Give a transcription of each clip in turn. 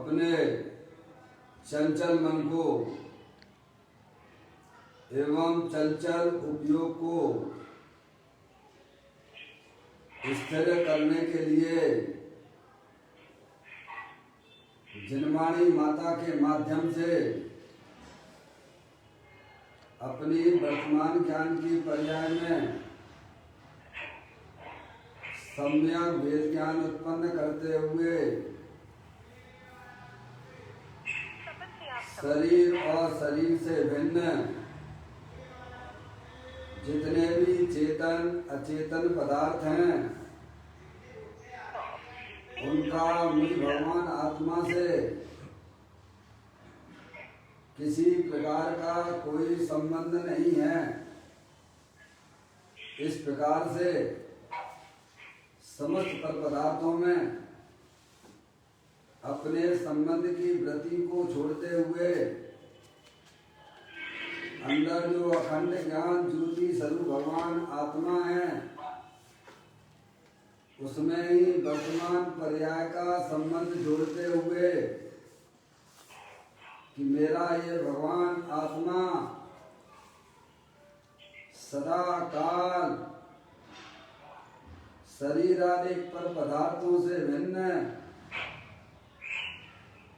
अपने चंचल मन को एवं चंचल उपयोग को स्थिर करने के लिए जिनवाणी माता के माध्यम से अपनी वर्तमान ज्ञान की पर्याय में सम्यक वेद ज्ञान उत्पन्न करते हुए शरीर और शरीर से भिन्न जितने भी चेतन अचेतन पदार्थ हैं उनका मुझ भगवान आत्मा से किसी प्रकार का कोई संबंध नहीं है। इस प्रकार से समस्त पदार्थों में अपने संबंध की वृत्ति को छोड़ते हुए अंदर जो अखंड ज्ञान ज्योति स्वरूप भगवान आत्मा है उसमें ही वर्तमान पर्याय का संबंध जोड़ते हुए कि मेरा ये भगवान आत्मा सदा काल शरीर आदि पर पदार्थों से भिन्न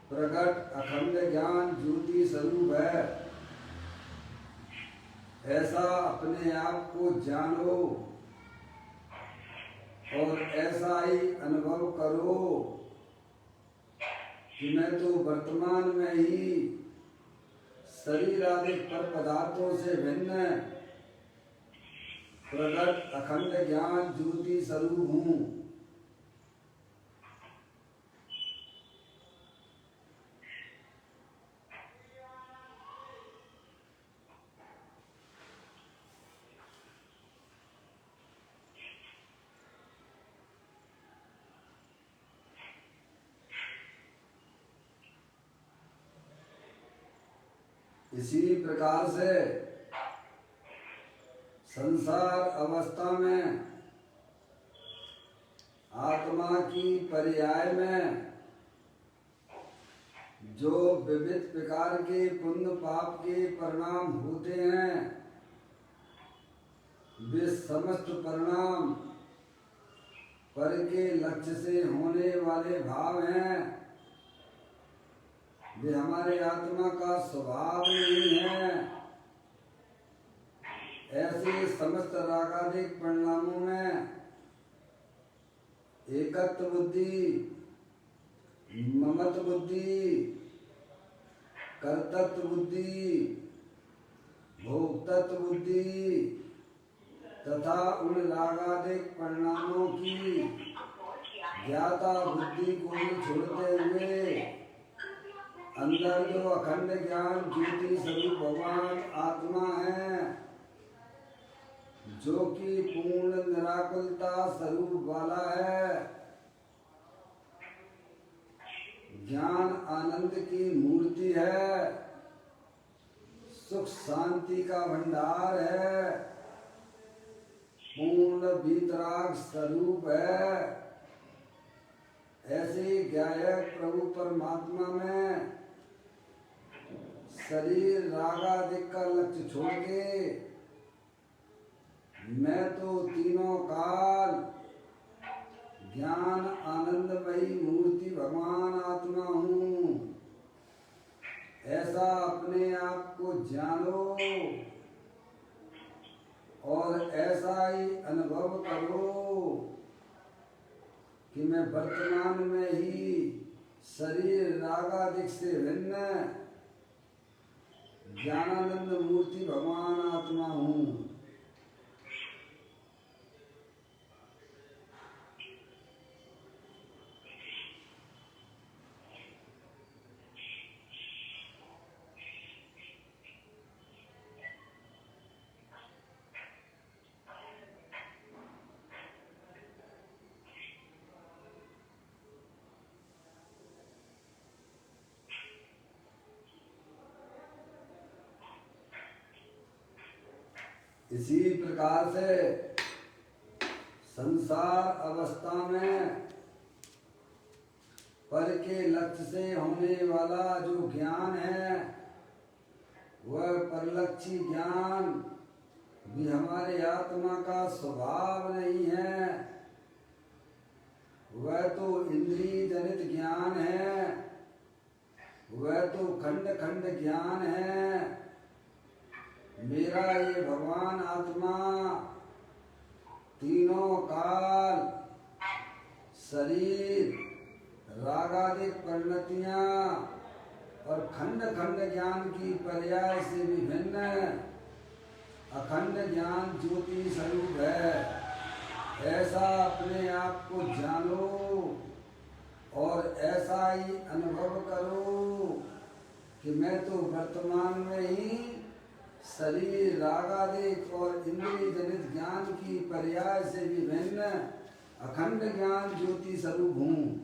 प्रकट अखंड ज्ञान ज्योति स्वरूप है, ऐसा अपने आप को जानो और ऐसा ही अनुभव करो कि मैं तो वर्तमान में ही शरीर आदि पर पदार्थों से भिन्न प्रकट अखंड ज्ञान ज्योति स्वरूप हूँ। इसी प्रकार से संसार अवस्था में आत्मा की पर्याय में जो विविध प्रकार के पुण्य पाप के परिणाम होते हैं वे समस्त परिणाम पर के लक्ष्य से होने वाले भाव हैं। वे हमारे आत्मा का स्वभाव नहीं है। ऐसे समस्त रागादिक परिणामों में एकत्व बुद्धि, ममत्व बुद्धि, कर्तृत्व बुद्धि, भोक्तृत्व बुद्धि तथा उन रागादिक परिणामों की ज्ञाता बुद्धि को ही छोड़ते हुए अंदर जो अखंड ज्ञान ज्योति स्वरूप भगवान आत्मा है जो कि पूर्ण निराकुलता स्वरूप वाला है, ज्ञान आनंद की मूर्ति है, सुख शांति का भंडार है, पूर्ण वीतराग स्वरूप है। ऐसे गायक प्रभु परमात्मा में शरीर रागादिक का लक्ष्य छोड़ के मैं तो तीनों काल ज्ञान आनंदमयी मूर्ति भगवान आत्मा हूँ, ऐसा अपने आप को जानो और ऐसा ही अनुभव करो कि मैं वर्तमान में ही शरीर रागादिक से भिन्न ज्ञानानंद मूर्ति भगवान आत्मा हूँ। इसी प्रकार से संसार अवस्था में पर के लक्ष्य से होने वाला जो ज्ञान है वह परलक्षी ज्ञान भी हमारे आत्मा का स्वभाव नहीं है। वह तो इंद्रिय जनित ज्ञान है, वह तो खंड खंड ज्ञान है। मेरा ये भगवान आत्मा तीनों काल शरीर रागादिक परिणतियां और खंड खंड ज्ञान की पर्याय से विभिन्न अखंड ज्ञान ज्योति स्वरूप है। ऐसा अपने आप को जानो और ऐसा ही अनुभव करो कि मैं तो वर्तमान में ही शरीर रागादिक और इंद्रिय जनित ज्ञान की पर्याय से विभिन्न अखंड ज्ञान ज्योति स्वरूप हूँ।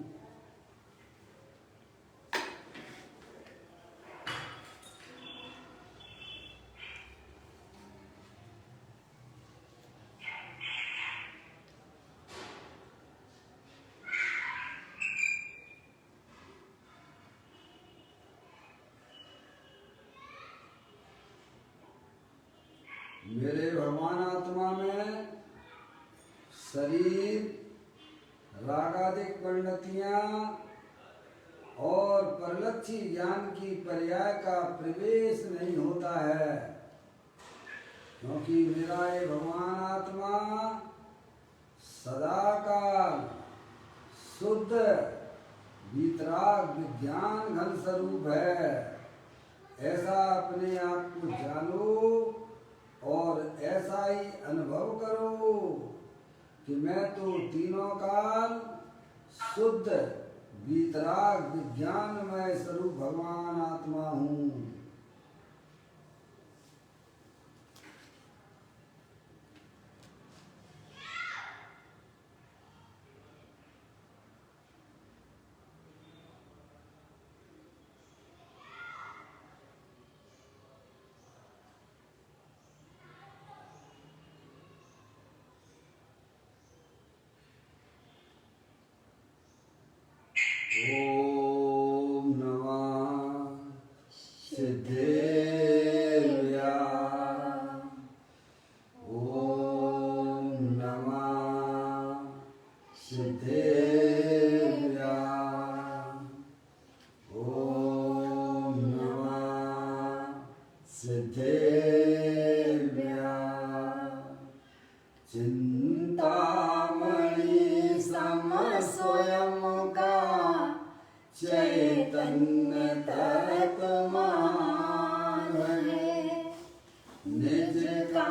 मेरे भगवान आत्मा में शरीर रागादिक परिणतियां और परलक्षी ज्ञान की पर्याय का प्रवेश नहीं होता है, क्योंकि मेरा ये भगवान आत्मा सदाकाल शुद्ध वीतराग विज्ञान घन स्वरूप है। ऐसा अपने आप को जानो और ऐसा ही अनुभव करो कि मैं तो तीनों काल शुद्ध वीतराग विज्ञानमय स्वरूप भगवान आत्मा हूँ। ओम नमः सिद्धेभ्यः। ओम नमः सिद्धेभ्यः। ओम नमः सिद्धेभ्यः। चिंतामणि सम स्वयं का चैतन्य तत्मान है। निज का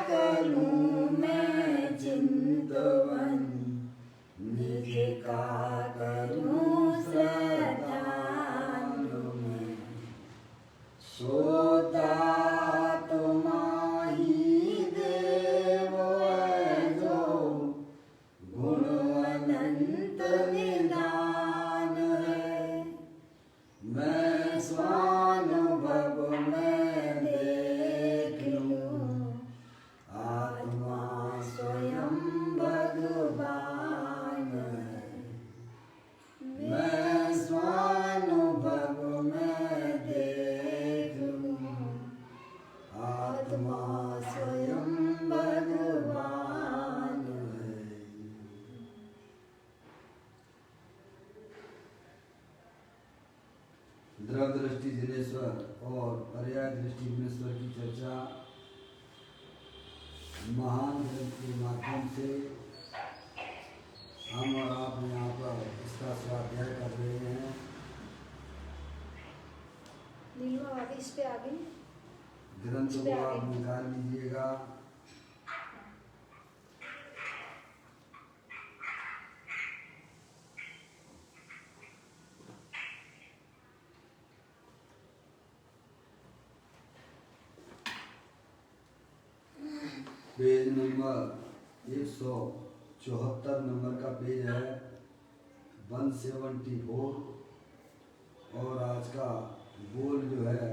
करूं मैं चिंतवन, निज का करूं श्रद्धालु मैं। सोता तुम्हारी देव है जो गुणवंत निदान है। मैं स्वानुभव में देख लूं आत्मा स्वयं भगवान है। मैं स्वानुभव में देख लूं आत्मा स्वयं भगवान है। द्रव दृष्टि जिनेश्वर और पर्याय दृष्टि जिनेश्वर की चर्चा महान ग्रंथ के माध्यम से हम और आप यहाँ पर इसका स्वाध्याय कर रहे हैं। इस पे आगे ग्रंथ को आप निकाल लीजिएगा। पेज नंबर 174 नंबर का पेज है 174 और आज का बोल जो है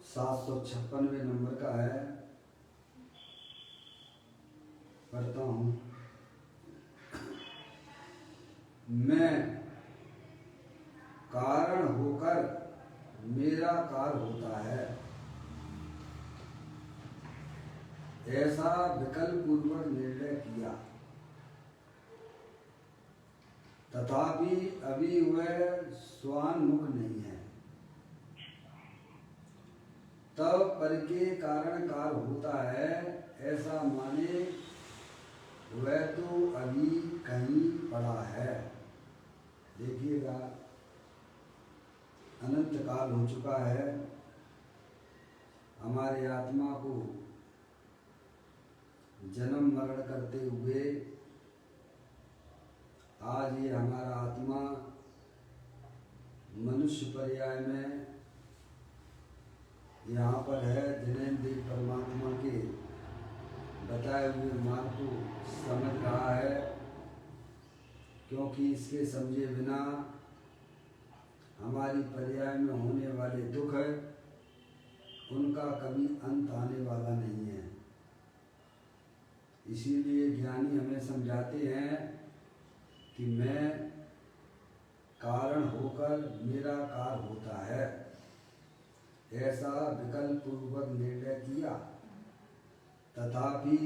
756वें नंबर का है। पढ़ता हूँ। मैं कारण होकर मेरा कार होता है, ऐसा विकल्प पूर्वक निर्णय किया, तथापि अभी वह स्वान्मुख नहीं है। तब पर के कारण कार होता है, ऐसा माने वह तो अभी कहीं पड़ा है। देखिएगा, अनंत काल हो चुका है, हमारी आत्मा को जन्म मरण करते हुए आज ये हमारा आत्मा मनुष्य पर्याय में यहाँ पर है। जिनेन्द्र परमात्मा के बताए हुए मार्ग को समझ रहा है, क्योंकि इसके समझे बिना हमारी पर्याय में होने वाले दुख है उनका कभी अंत आने वाला नहीं है। इसीलिए ज्ञानी हमें समझाते हैं कि मैं कारण होकर मेरा कार होता है, ऐसा विकल्प पूर्वक निर्णय किया, तथापि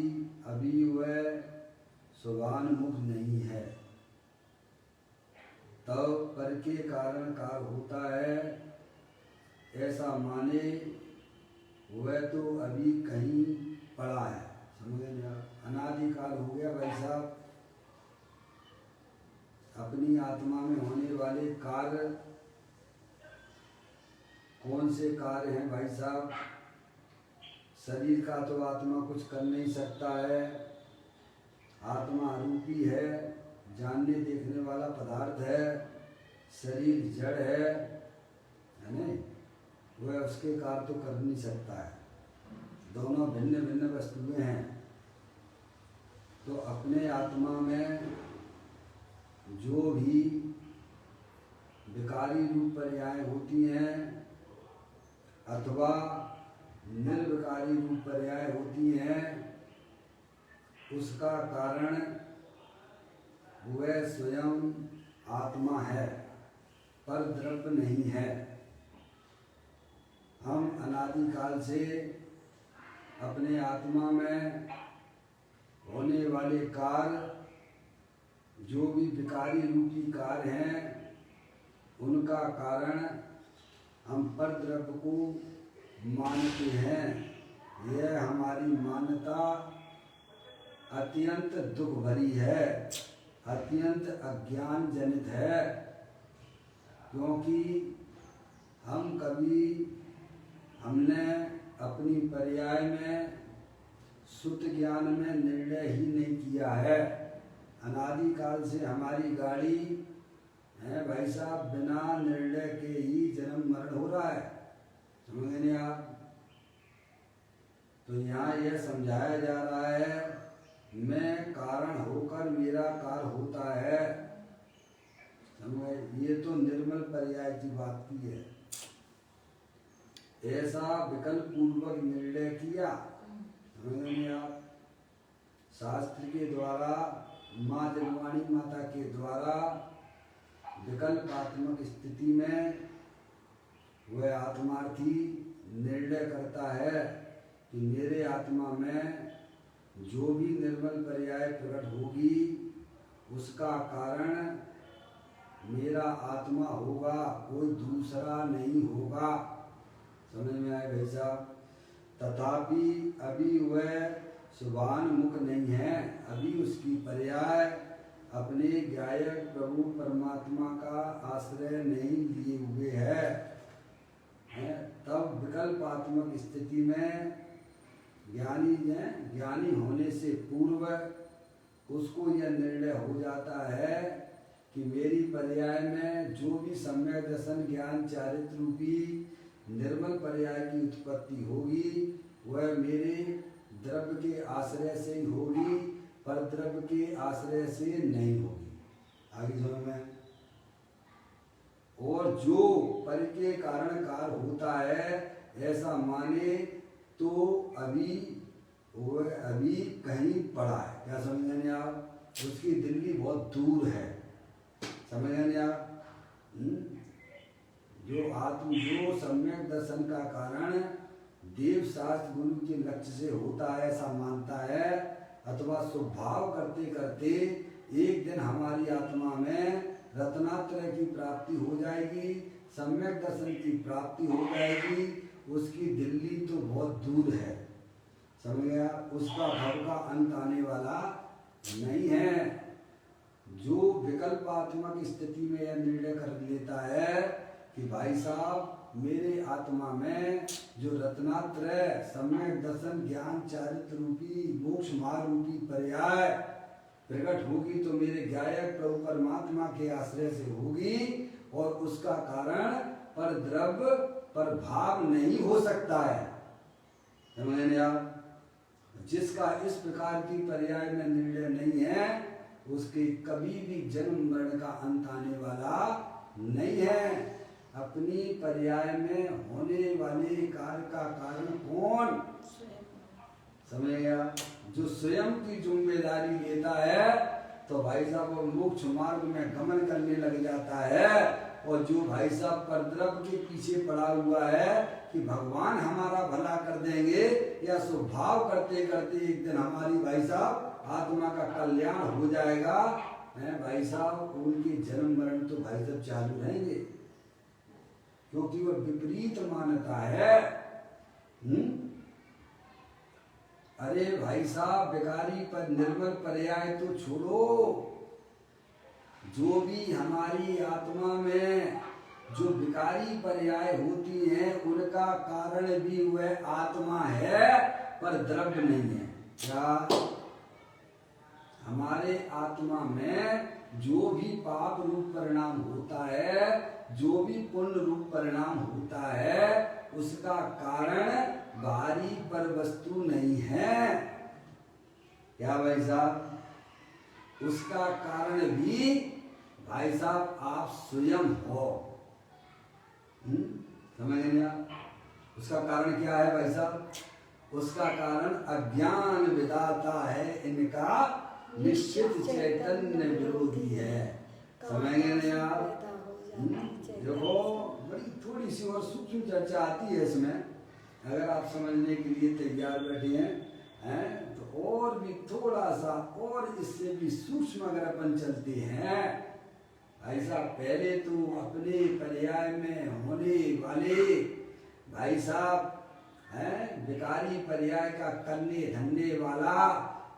अभी वह स्वान्मुख नहीं है। तब पर के कारण कार होता है, ऐसा माने वह तो अभी कहीं पड़ा है। समझे ना? अनादिकाल हो गया भाई साहब। अपनी आत्मा में होने वाले कार्य कौन से कार्य हैं भाई साहब? शरीर का तो आत्मा कुछ कर नहीं सकता है, आत्मा अरूपी है, जानने देखने वाला पदार्थ है, शरीर जड़ है नहीं? वह उसके कार्य तो कर नहीं सकता है, दोनों भिन्न भिन्न वस्तुएं हैं। तो अपने आत्मा में जो भी विकारी रूप पर्याय होती हैं अथवा निर्विकारी रूप पर्याय होती हैं, उसका कारण वह स्वयं आत्मा है, पर द्रव्य नहीं है। हम अनादिकाल से अपने आत्मा में होने वाले कार्य, जो भी विकारी रूपी कार्य हैं, उनका कारण हम पर द्रव्य को मानते हैं। यह हमारी मान्यता अत्यंत दुख भरी है, अत्यंत अज्ञान जनित है, क्योंकि हमने अपनी पर्याय में शुद्ध ज्ञान में निर्णय ही नहीं किया है। अनादिकाल से हमारी गाड़ी है भाई साहब, बिना निर्णय के ही जन्म मरण हो रहा है। समझ नहीं आप? तो यहाँ यह समझाया जा रहा है, मैं कारण होकर मेरा कार होता है। समझ? ये तो निर्मल पर्याय की बात की है। ऐसा विकल्प पूर्वक निर्णय किया। समझ नहीं आप? शास्त्र के द्वारा, माँ जगवाणी माता के द्वारा विकल्पात्मक स्थिति में वह आत्मार्थी निर्णय करता है कि मेरे आत्मा में जो भी निर्मल पर्याय प्रकट होगी उसका कारण मेरा आत्मा होगा, कोई दूसरा नहीं होगा। समझ में आए भाई साहब? तथापि अभी वह स्वान्मुख नहीं है, अभी उसकी पर्याय अपने गायक प्रभु परमात्मा का आश्रय नहीं लिए हुए है। तब विकल्पात्मक स्थिति में ज्ञानी होने से पूर्व उसको यह निर्णय हो जाता है कि मेरी पर्याय में जो भी सम्यक दर्शन ज्ञान चारित्र रूपी निर्मल पर्याय की उत्पत्ति होगी वह मेरे द्रव्य के आश्रय से ही होगी, पर द्रव्य के आश्रय से नहीं होगी। आगे समझ में? और जो पर के कारण कार होता है ऐसा माने तो अभी कहीं पड़ा है। क्या समझ नहीं आप? उसकी दिल्ली बहुत दूर है। समझ नहीं आप? जो सम्यक दर्शन का कारण देव शास्त्र गुरु के लक्ष्य से होता है ऐसा मानता है, अथवा स्वभाव करते करते एक दिन हमारी आत्मा में रत्नात्रय की प्राप्ति हो जाएगी, सम्यक दर्शन की प्राप्ति हो जाएगी, उसकी दिल्ली तो बहुत दूर है, समझ गया। उसका भव का अंत आने वाला नहीं है। जो विकल्पात्मक स्थिति में यह निर्णय कर लेता है कि भाई साहब मेरे आत्मा में जो रत्नात्रय सम्यक दर्शन ज्ञान चारित्र रूपी मोक्ष मार्ग रूपी पर्याय प्रकट होगी तो मेरे गायक प्रभु परमात्मा के आश्रय से होगी, और उसका कारण पर द्रव्य पर भाव नहीं हो सकता है, समझे आप। जिसका इस प्रकार की पर्याय में निर्णय नहीं है उसके कभी भी जन्म मरण का अंत आने वाला नहीं है। अपनी पर्याय में होने वाले कार्य का कारण कौन, समझ गया। जो स्वयं की जिम्मेदारी लेता है तो भाई साहब वो मोक्ष मार्ग में गमन करने लग जाता है, और जो भाई साहब परद्रव्य के पीछे पड़ा हुआ है कि भगवान हमारा भला कर देंगे या स्वभाव करते करते एक दिन हमारी भाई साहब आत्मा का कल्याण हो जाएगा, है भाई साहब उनके जन्म मरण तो भाई साहब चालू रहेंगे, क्योंकि वह विपरीत मानता है। अरे भाई साहब विकारी पर निर्मल पर्याय तो छोड़ो, जो भी हमारी आत्मा में जो विकारी पर्याय होती हैं उनका कारण भी वह आत्मा है पर द्रव्य नहीं है। क्या हमारे आत्मा में जो भी पाप रूप परिणाम होता है, जो भी पुण्य रूप परिणाम होता है, उसका कारण बाहरी पर वस्तु नहीं है। क्या भाई साहब, उसका कारण भी भाई साहब आप स्वयं हो। समझ गए आप? उसका कारण क्या है भाई साहब? उसका कारण अज्ञान विधाता है, इनका निश्चित चैतन्य विरोधी है। समझ गए आप? देखो बड़ी थोड़ी सी और सूक्ष्म चर्चा आती है इसमें, अगर आप समझने के लिए तैयार बैठे हैं तो और भी थोड़ा सा और इससे भी सूक्ष्म अगर अपन चलते हैं ऐसा, पहले तो अपने पर्याय में होने वाले भाई साहब हैं विकारी पर्याय का करने धरने वाला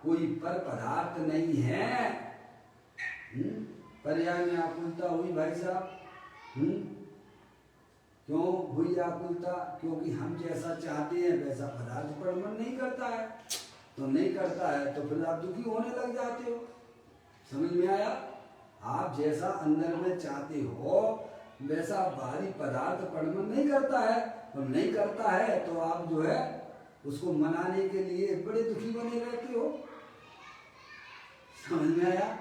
कोई पर पदार्थ नहीं है। पर्याय में आकुलता हुई भाई साहब, क्यों हुई आकुलता? क्योंकि हम जैसा चाहते हैं वैसा पदार्थ पर मन नहीं करता है, तो नहीं करता है तो फिर आप दुखी होने लग जाते हो। समझ में आया? आप जैसा अंदर में चाहते हो वैसा बाहरी पदार्थ पर मन नहीं करता है, और नहीं करता है तो आप जो है उसको मनाने के लिए बड़े दुखी बने रहते हो। समझ में आया?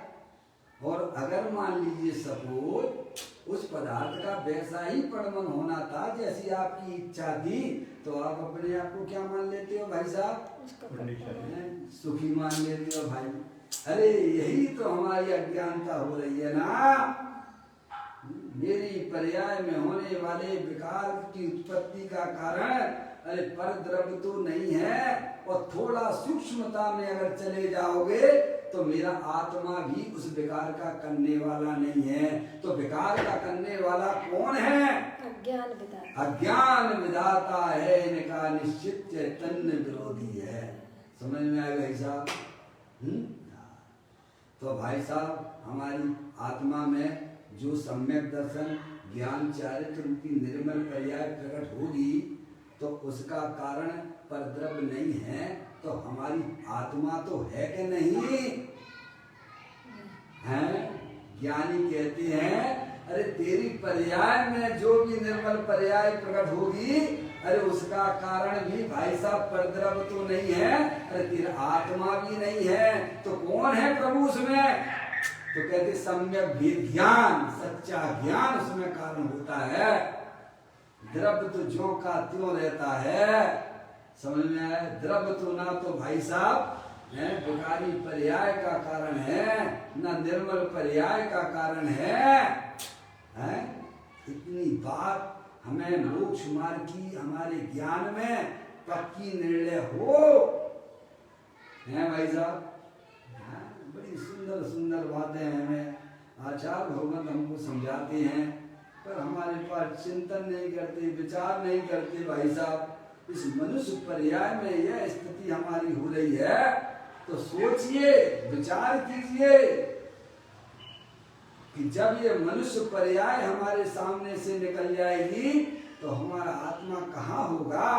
और अगर मान लीजिए सपोज उस पदार्थ का वैसा ही परमन होना था जैसी आपकी इच्छा थी, तो आप अपने आप को क्या मान लेते हो भाई साहब? सुखी मान लेते हो भाई। अरे यही तो हमारी अज्ञानता हो रही है ना। मेरी पर्याय में होने वाले विकार की उत्पत्ति का कारण अरे पर द्रव्य तो नहीं है, और थोड़ा सूक्ष्मता में अगर चले जाओगे तो मेरा आत्मा भी उस विकार का करने वाला नहीं है। तो विकार का करने वाला कौन है? अज्ञान विधाता। अज्ञान विधाता है, इनका निश्चित चैतन्य विरोधी है। समझ में आया भाई साहब? तो भाई साहब हमारी आत्मा में जो सम्यक दर्शन ज्ञान चारित्र रूपी निर्मल पर्याय प्रकट होगी तो उसका कारण परद्रव्य नहीं है, तो हमारी आत्मा तो है कि नहीं है? ज्ञानी कहते हैं अरे तेरी पर्याय में जो भी निर्मल पर्याय प्रकट होगी, अरे उसका कारण भी भाई साहब परद्रव्य तो नहीं है, अरे तेरा आत्मा भी नहीं है, तो कौन है प्रभु उसमें? तो कहते सम्यक भेद ज्ञान, सच्चा ज्ञान उसमें कारण होता है। द्रव्य तो ज्यों का त्यों रहता है। समझ में आया? द्रव्य तो ना तो भाई साहब विकारी पर्याय का कारण है, ना निर्मल पर्याय का कारण है? इतनी बात हमें मोक्ष मार्ग की हमारे ज्ञान में पक्की निर्णय हो। हैं भाई साहब? हाँ, बड़ी सुंदर सुंदर बातें हमें आचार्य भगवत हमको समझाते हैं, पर हमारे पास चिंतन नहीं करते, विचार नहीं करते। भाई साहब, इस मनुष्य पर्याय में यह स्थिति हमारी हो रही है, तो सोचिए, विचार कीजिए कि जब ये मनुष्य पर्याय हमारे सामने से निकल जाएगी तो हमारा आत्मा कहाँ होगा?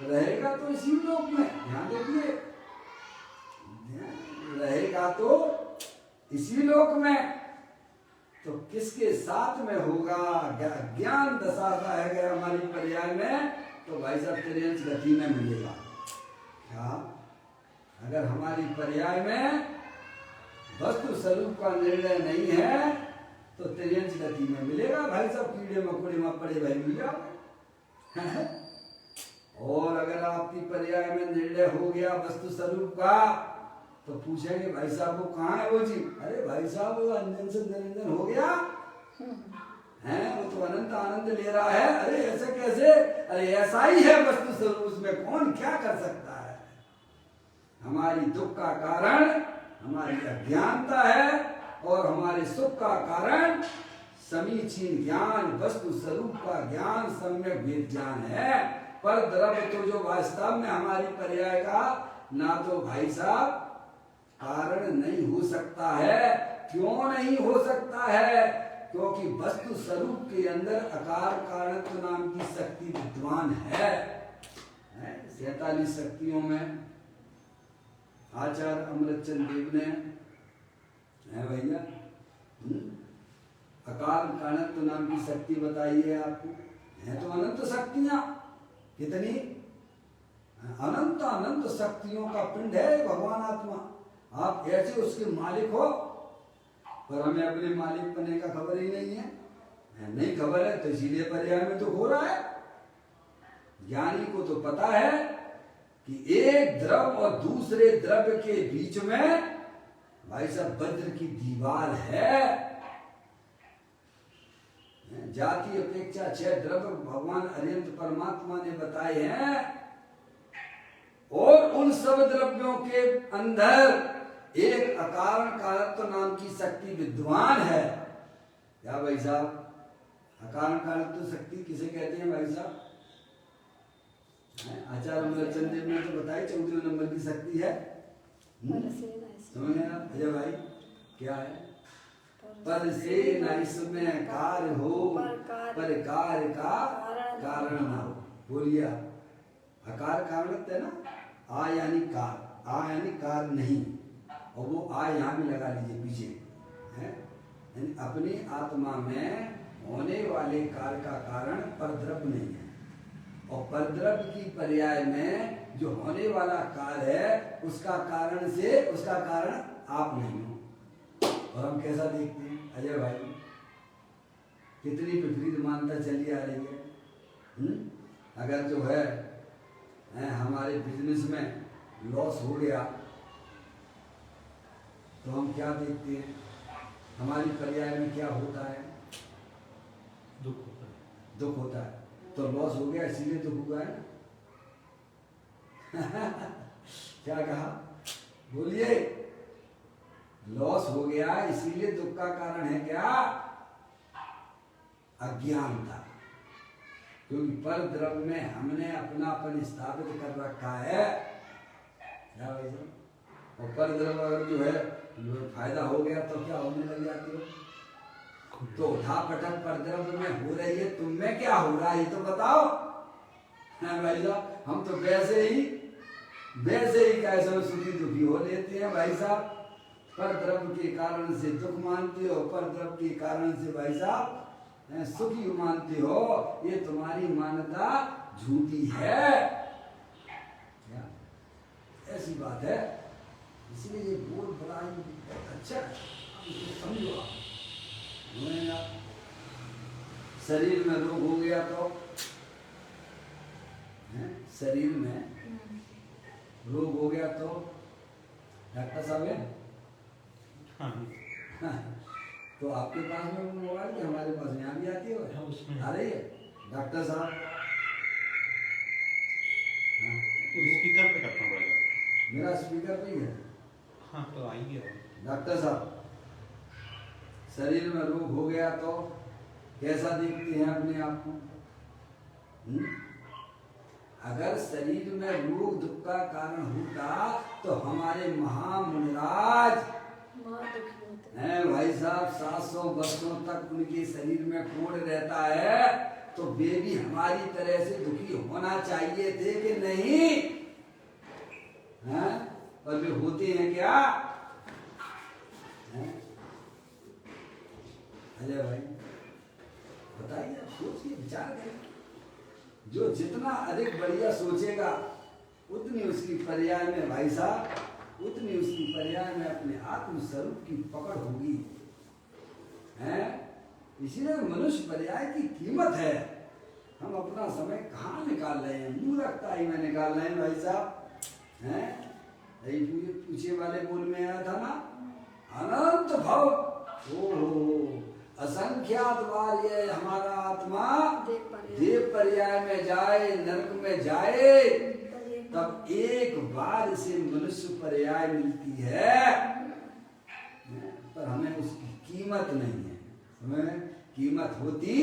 रहेगा तो इसी लोक में। ध्यान देखिए, रहेगा तो इसी लोक में, तो किसके साथ में होगा? ज्ञान दशा का है हमारी पर्याय में, तो भाई साहब त्रियंश गति में मिलेगा। क्या अगर हमारी पर्याय में वस्तु स्वरूप का निर्णय नहीं है तो त्रियंश गति में मिलेगा। भाई साहब कीड़े मकोड़े में पड़े भाई मिल जाओ। और अगर आपकी पर्याय में निर्णय हो गया वस्तु स्वरूप का, तो पूछेंगे भाई साहब वो कहाँ है वो जी? अरे भाई साहब वो अंजन से निरंजन हो गया है, वो तो अनंत आनंद ले रहा है। अरे ऐसे कैसे? अरे ऐसा ही है वस्तु स्वरूप, उसमें कौन क्या कर सकता है? हमारी दुख का कारण हमारी अज्ञानता है और हमारे सुख का कारण समीचीन ज्ञान, वस्तु स्वरूप का ज्ञान, सम्यक विज्ञान है। पर द्रव्य तो जो वास्तव में हमारी पर्याय का ना तो भाई साहब कारण नहीं हो सकता है। क्यों नहीं हो सकता है? क्योंकि वस्तु स्वरूप के अंदर अकार कारणत्व नाम की शक्ति विद्वान है। 47 शक्तियों में आचार्य अमृतचंद देव ने है भैया अकाल कारणत्व नाम की शक्ति बताई है आपको। है तो अनंत शक्तियां, कितनी अनंत अनंत शक्तियों का पिंड है भगवान आत्मा। आप ऐसे उसके मालिक हो, पर हमें अपने मालिक बनने का खबर ही नहीं है। नहीं खबर है तो इसीलिए पर्याय में दुख हो रहा है। ज्ञानी को तो पता है कि एक द्रव्य और दूसरे द्रव्य के बीच में भाई साहब वज्र की दीवार है। जाति अपेक्षा 6 द्रव्य भगवान अरिहंत परमात्मा ने बताए हैं, और उन सब द्रव्यों के अंदर एक अकारण कारणत्व नाम की शक्ति विद्वान है। क्या भाई साहब? अकारण कारणत्व शक्ति किसे कहते हैं भाई साहब? आचार्य अमृतचंद देव ने तो बताई 14वें नंबर की शक्ति है। समझ गए आप अजय भाई? क्या है? पर से न इसमें कार्य हो, पर कार्य का कारण ना हो। बोलिए, अकार कारण है ना, आ यानी कार, आ यानी कार नहीं, और वो आ यहाँ भी लगा लीजिए पीछे है। यानी अपनी आत्मा में होने वाले कार्य का कारण परद्रव्य नहीं है, और परद्रव्य की पर्याय में जो होने वाला कार्य है उसका कारण से उसका कारण आप नहीं हो। और हम कैसा देखते हैं अजय भाई? कितनी विपरीत मान्यता चली आ रही है। अगर जो है हमारे बिजनेस में लॉस हो गया तो हम क्या देखते हैं? हमारी पर्याय में क्या होता है? दुख होता है। दुख होता है। तो लॉस हो गया इसीलिए दुख हुआ है। क्या कहा? बोलिए। लॉस हो गया इसीलिए दुख का कारण है क्या? अज्ञानता। क्योंकि पर द्रव्य में हमने अपनापन स्थापित कर रखा है। क्या भाई साहब? और पर द्रव्य अगर जो है फायदा हो गया तो क्या होने लग जाती हो? तो उठा पटक पर द्रव्य में हो रही है, तुम में क्या हो रहा है ये तो बताओ। भाई साहब हम तो वैसे ही कैसे सुखी दुखी हो लेते हैं भाई साहब। पर द्रव्य के कारण से दुख मानते हो, पर द्रव्य के कारण से भाई साहब सुखी मानते हो। ये तुम्हारी मान्यता झूठी है। ऐसी बात है, इसलिए ये बोल बड़ा अच्छा समझो आप। शरीर में रोग हो गया तो शरीर में रोग हो गया तो डॉक्टर साहब है तो आपके पास में वो मोबाइल कि हमारे पास यहाँ भी आती है? हाँ, उसमें आ रही है डॉक्टर साहब? हाँ, स्पीकर पे करना पड़ेगा। मेरा स्पीकर पे ही है। हाँ तो आइए। डॉक्टर साहब, शरीर में रोग हो गया तो कैसा देखते हैं अपने आप को? अगर शरीर में रोग दुख का कारण होता तो हमारे महामुनिराज हैं भाई साहब, 700 वर्षों तक उनके शरीर में कोढ़ रहता है, तो वे भी हमारी तरह से दुखी होना चाहिए थे कि नहीं? हैं? पर वे होते हैं क्या? हैं? अजय भाई बताइए, आप सोचिए, विचार करें। जो जितना अधिक बढ़िया सोचेगा उतनी उसकी पर्याय में भाई साहब, उतनी उसकी पर्याय में अपने आत्म स्वरूप की पकड़ होगी। हैं? इसीलिए मनुष्य पर्याय की कीमत है। हम अपना समय कहाँ निकाल रहे हैं? मूर्खता ही में निकाल रहे हैं भाई साहब। हैं? यही पूछे वाले बोल में आया था ना, अनंत भव ओ असंख्यात बार ये हमारा आत्मा देव पर्याय में जाए, नरक में जाए, तब एक बार से मनुष्य पर्याय मिलती है, पर हमें उसकी कीमत नहीं है। हमें कीमत होती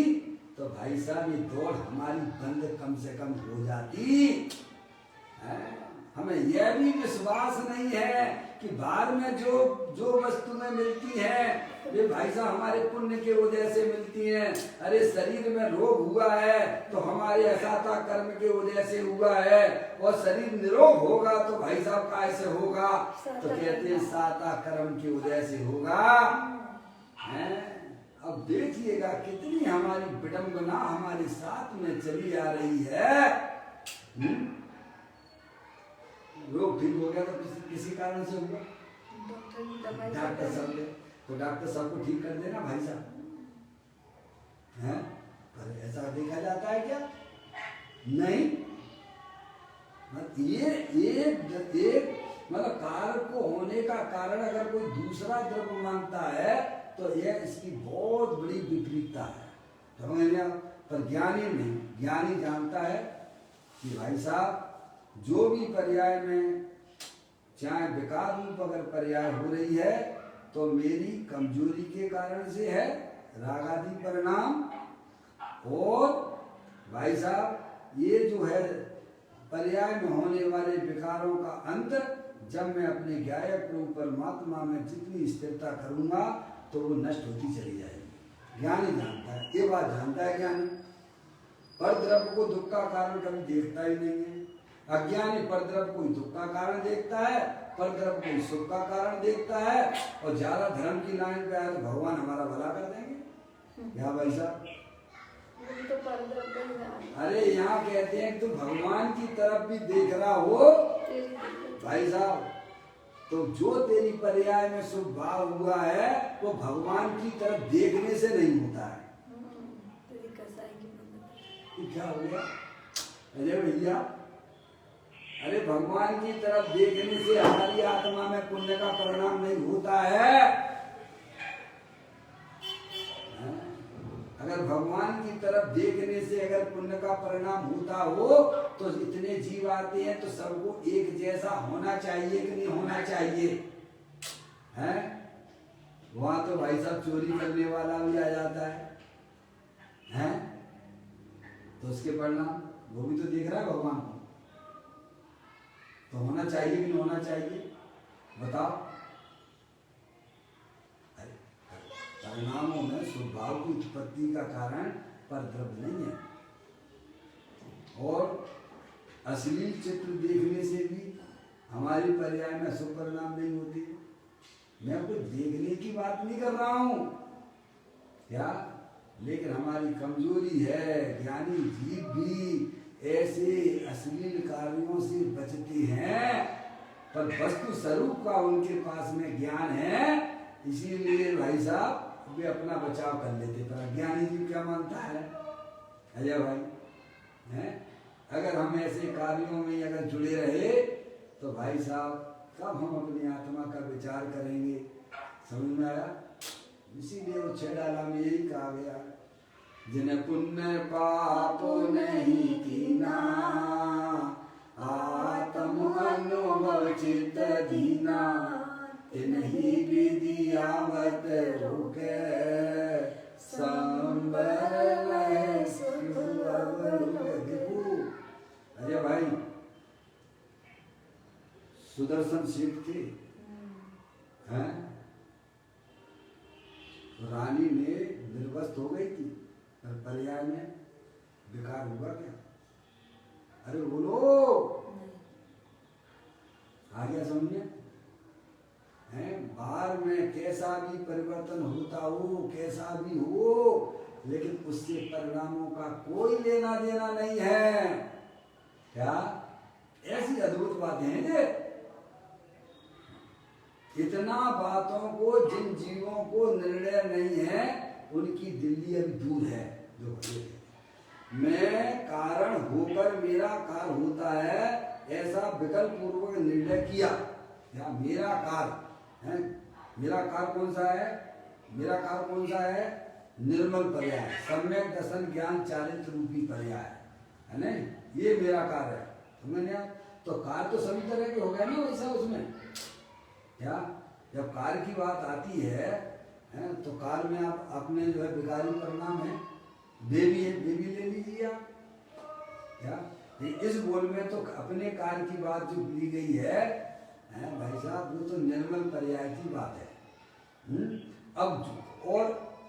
तो भाई साहब ये दौड़ हमारी बंद कम से कम हो जाती। हमें यह भी विश्वास नहीं है कि बाहर में जो वस्तुएं मिलती हैं वे भाई साहब हमारे पुण्य के वजह से मिलती हैं। अरे शरीर में रोग हुआ है तो हमारे असाता कर्म के वजह से हुआ है, और शरीर निरोग होगा तो भाई साहब कैसे होगा? तो कहते हैं साता कर्म की वजह से होगा। अब देखिएगा कितनी हमारी विडंबना हमारे साथ में चली आ रही है। रोग ठीक हो गया तो किसी कारण से हुआ, डॉक्टर साहब ने, तो डॉक्टर साहब को ठीक कर देना भाई साहब। हैं? पर ऐसा देखा जाता है क्या? नहीं। ये एक मतलब कारक को होने का कारण अगर कोई दूसरा द्रव्य मानता है तो यह इसकी बहुत बड़ी विपरीतता है, समझ लिया? पर ज्ञानी नहीं, ज्ञानी जानता है कि भाई साहब जो भी पर्याय में चाहे विकार रूप अगर पर्याय हो रही है तो मेरी कमजोरी के कारण से है, राग आदि परिणाम। और भाई साहब ये जो है पर्याय में होने वाले विकारों का अंत जब मैं अपने ज्ञायक प्रभु परमात्मा में जितनी स्थिरता करूंगा तो वो नष्ट होती चली जाएगी। ज्ञानी जानता है, ये बात जानता है ज्ञानी। पर द्रव्य को दुख का कारण कभी देखता ही नहीं है। अज्ञानी पर द्रव्य कोई दुख का कारण देखता है, पर द्रव्य कोई सुख का कारण देखता है, और ज्यादा धर्म की लाइन पे आया तो भगवान हमारा भला कर देंगे क्या भाई साहब? अरे यहाँ कहते हैं कि तुम भगवान की तरफ भी देख रहा हो भाई साहब, तो जो तेरी पर्याय में शुभ भाव हुआ है वो भगवान की तरफ देखने से नहीं होता है। क्या हो गया अजय भैया? अरे भगवान की तरफ देखने से हमारी आत्मा में पुण्य का परिणाम नहीं होता है। अगर भगवान की तरफ देखने से अगर पुण्य का परिणाम होता हो तो इतने जीव आते हैं तो सबको एक जैसा होना चाहिए कि नहीं होना चाहिए? हैं? वहां तो भाई साहब चोरी करने वाला भी आ जाता है, हैं? तो उसके परिणाम वो भी तो देख रहा है भगवान को, तो होना चाहिए कि नहीं होना चाहिए? बताओ। परिणामों में स्वभाव की उत्पत्ति का कारण पर द्रव्य नहीं है, और अश्लील चित्र देखने से भी हमारी पर्याय में शुभ परिणाम नहीं होते। मैं कुछ देखने की बात नहीं कर रहा हूं क्या, लेकिन हमारी कमजोरी है। ज्ञानी जीव भी ऐसे अश्लील कार्यों से बचते हैं, पर वस्तु स्वरूप का उनके पास में ज्ञान है, इसीलिए भाई साहब वे अपना बचाव कर लेते। पर अज्ञानी जीव क्या मानता है अजय भाई? हैं? अगर हम ऐसे कार्यों में अगर जुड़े रहे तो भाई साहब कब हम अपनी आत्मा का विचार करेंगे? समझ में आया? इसीलिए वो छेड़ाला में यही कहा गया, जिन्हें पुण्य पाप नहीं कीना, आत्म अनुभव चित्त दीना, तिन्ही विधियावत रोके, संबल सुख अवरुद्ध। अरे भाई, सुदर्शन सेठ थे, हैं? रानी ने निर्वस्त हो गई थी, पर पर्याय में विकार हुआ क्या? अरे बोलो, आ गया समझे? हैं? बाहर में कैसा भी परिवर्तन होता हो, कैसा भी हो, लेकिन उसके परिणामों का कोई लेना देना नहीं है। क्या ऐसी अद्भुत बातें हैं ये? इतना बातों को जिन जीवों को निर्णय नहीं है, उनकी दिल्ली अभी दूर है। जो मैं कारण होकर मेरा कार होता है, ऐसा विकल्प पूर्वक निर्णय किया। या मेरा कार है, मेरा कार कौन सा है? मेरा कार कौन सा है? निर्मल पर्याय, सम्यक दर्शन ज्ञान चारित्र रूपी पर्याय है ना, ये मेरा कार है। समझ आप? तो कार तो सभी तरह के हो गए ना वैसा उसमें। क्या जब कार की बात आती है, तो कार में आप अपने जो है विकारी परिणाम है, बेबी है, बेबी ले लीजिए आप। क्या इस बोल में तो अपने कार की बात जो ली गई है, भाई साहब, वो तो निर्मल पर्याय की बात है। अब और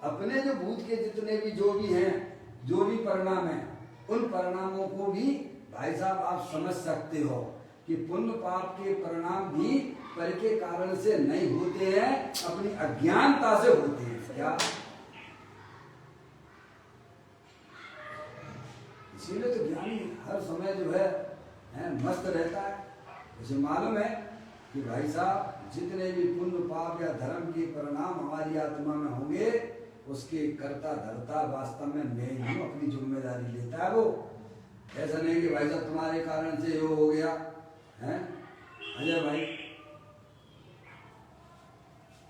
अपने जो भूत के जितने भी जो भी हैं, जो भी परिणाम है, उन परिणामों को भी भाई साहब आप समझ सकते हो कि पुण्य पाप के परिणाम भी पर के कारण से नहीं होते हैं, अपनी अज्ञानता से होते हैं। क्या इसीलिए तो ज्ञानी हर समय जो है मस्त रहता है। उसे मालूम है कि भाई साहब, जितने भी पुण्य पाप या धर्म के परिणाम हमारी आत्मा में होंगे, उसके कर्ता धर्ता वास्तव में मैं ही हूं, अपनी जिम्मेदारी लेता है वो। ऐसा नहीं कि भाई साहब तुम्हारे कारण से ये हो गया है। अजय भाई,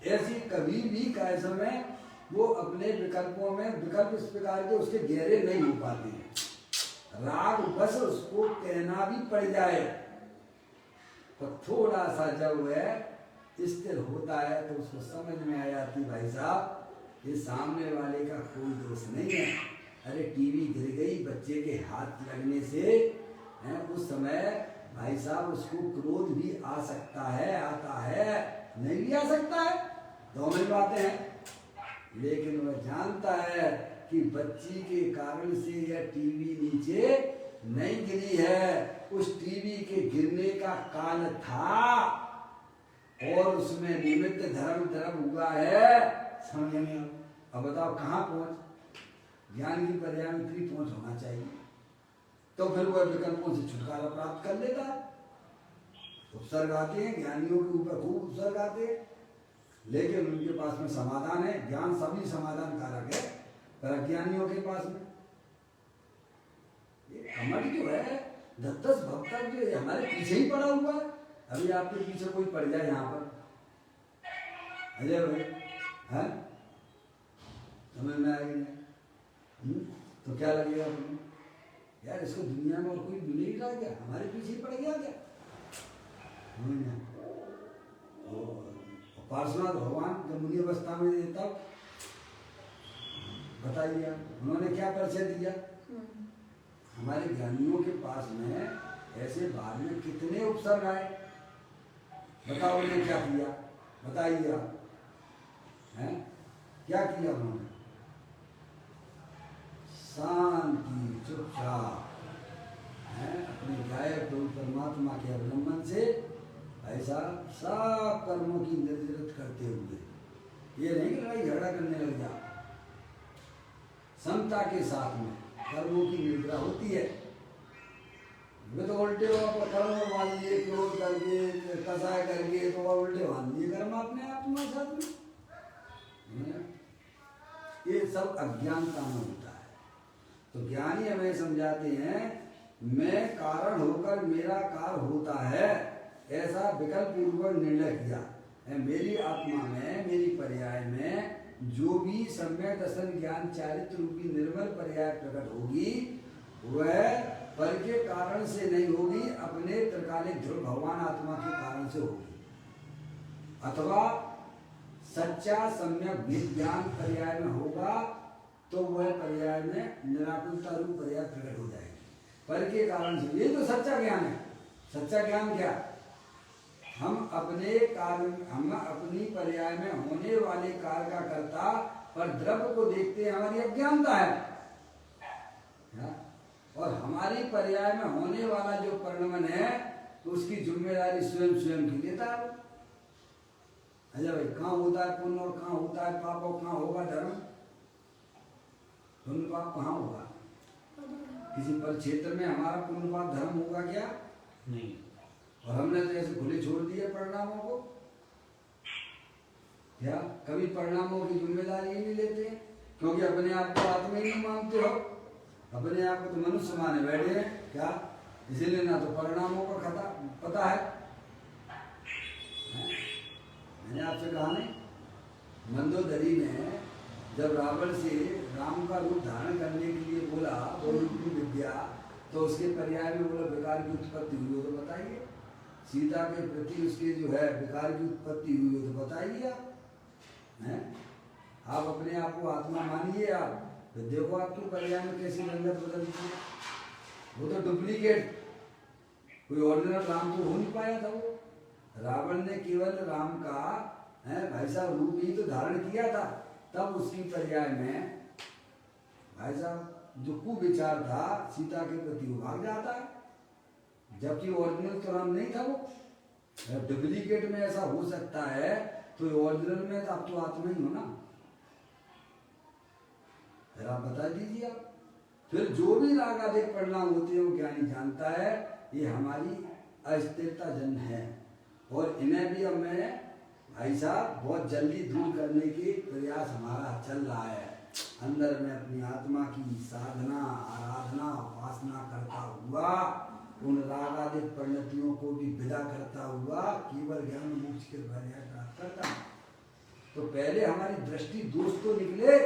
ऐसी कभी भी काय समय वो अपने विकल्पों में विकल्प इस प्रकार के उसके गहरे नहीं हो पाते हैं। राग बस उसको कहना भी पड़ जाए तो थोड़ा सा जब वह स्थिर होता है तो उसको समझ में आ जाती, भाई साहब ये सामने वाले का कोई दोष नहीं है। अरे टीवी गिर गई बच्चे के हाथ लगने से, उस समय भाई साहब उसको क्रोध भी आ सकता है, आता है, नहीं भी आ सकता है, दोनों बातें हैं। लेकिन वह जानता है कि बच्ची के कारण से यह टीवी नीचे नहीं गिरी है, उस टीवी के गिरने का काल था और उसमें निमित्त धर्म हुआ है। समझ में? अब बताओ कहाँ पहुंच? ज्ञान की पर्याय में फ्री पहुंच होना चाहिए, तो फिर वह विकल्पों से छुटकारा प्राप्त कर लेता है। उपसर्ग आते हैं, ज्ञानियों के ऊपर खूब उपसर्ग आते हैं, लेकिन उनके पास में समाधान है। ज्ञान सभी समाधान कारक है, पर अज्ञानियों के पास में ये कमर जो है 10-10 भक्ता जो हमारे पीछे ही पड़ा हुआ है। अभी आपके पीछे कोई पड़ जाए यहाँ पर, अजय भाई, है समझ में आएगी नहीं? तो क्या लगेगा तुम्हें? यार इसको दुनिया में और कोई मिल ही रहा क्या? हमारे पीछे ही पड़ गया क्या? पार्श्वनाथ भगवान जब मुनि अवस्था में देता, बताइए उन्होंने क्या परिचय दिया? हमारे ज्ञानियों के पास में ऐसे बाद में कितने उपसर्ग आए, बताओ उन्होंने क्या किया? बताइए आप, हैं क्या किया उन्होंने? शांति, चुपचाप, अपने गायक परमात्मा के अवलंबन से ऐसा सब कर्मों की निर्जरत करते हुए, ये नहीं कि लड़ाई झगड़ा करने लग जा, समता के साथ में कर्मों की निर्जरा होती है। वे तो उल्टे हो कर्म मान लिए, क्रोध करके, कसाय करके, तो वह उल्टे मान लिए कर्म अपने आप में साथ में। ये सब अज्ञानता में होता है। तो ज्ञानी हमें समझाते हैं, मैं कारण होकर मेरा कार होता है, ऐसा विकल्प पूर्वक निर्णय किया है। मेरी आत्मा में, मेरी पर्याय में जो भी सम्यक दर्शन ज्ञान चारित्र रूपी निर्मल पर्याय प्रकट होगी वह पर के कारण से नहीं होगी, अपने त्रिकालिक ध्रुव भगवान आत्मा के कारण से होगी, अथवा सच्चा सम्यक वेद ज्ञान पर्याय में होगा तो वह पर्याय में निराकुलता रूप पर्याय प्रकट हो जाएगी पर के कारण से। ये तो सच्चा ज्ञान है। सच्चा ज्ञान क्या? हम अपनी पर्याय में होने वाले कार्य का कर्ता पर द्रव्य को देखते हैं, हमारी अज्ञानता है। और हमारी पर्याय में होने वाला जो परिणमन है तो उसकी जिम्मेदारी स्वयं स्वयं की लेता है। अच्छा भाई, कहाँ होता है पुण्य और कहाँ होता है पाप और कहाँ होगा धर्म? पुण्य पाप कहाँ होगा? किसी पर क्षेत्र में हमारा पुण्य पाप धर्म होगा क्या? नहीं। और हमने तो ऐसे खुले छोड़ दिए परिणामों को। क्या कभी परिणामों की जिम्मेदारी ही नहीं लेते हैं? क्योंकि अपने आप को आत्मा ही नहीं मानते हो, अपने आप को तो मनुष्य माने बैठे हैं। क्या इसीलिए ना तो परिणामों का पता है। मैंने आपसे कहा नहीं, मंदोदरी में जब रावण से राम का रूप धारण करने के लिए बोला वो रूपी विद्या, तो उसके पर्याय में बोला विकार की उत्पत्ति हुई हो तो बताइए। सीता के प्रति उसके जो है विकार की उत्पत्ति हुई हो तो बताइए आप। हैं? आप अपने आप को आत्मा मानिए, आप तो देखो आपकी पर्याय में कैसी रंगत बदलती है। वो तो डुप्लीकेट, कोई ओरिजिनल राम तो हो नहीं पाया था। वो रावण ने केवल राम का भाई साहब रूप ही तो धारण किया था, तब उसकी पर्याय में भाई साहब जो कुविचार था सीता के प्रति वो भाग जाता है, जबकि ओरिजिनल तो राम नहीं था। वो डुप्लीकेट में ऐसा हो सकता है तो ओरिजिनल में तो आप तो आत्मा ही हो ना। फिर आप बता दीजिए आप। फिर जो भी राग आदि परिणाम होते हैं वो ज्ञानी जानता है ये हमारी अस्थिरता जन्य है, और इन्हें भी अब मैं भाई साहब बहुत जल्दी दूर करने के प्रयास हमारा चल रहा है। अंदर में अपनी आत्मा की साधना आराधना उपासना करता हुआ उन रागादिक परिणतियों को भी विदा करता हुआ केवल ज्ञान मोक्ष के पर्याय प्राप्त करता है। तो पहले हमारी दृष्टि दोष तो निकले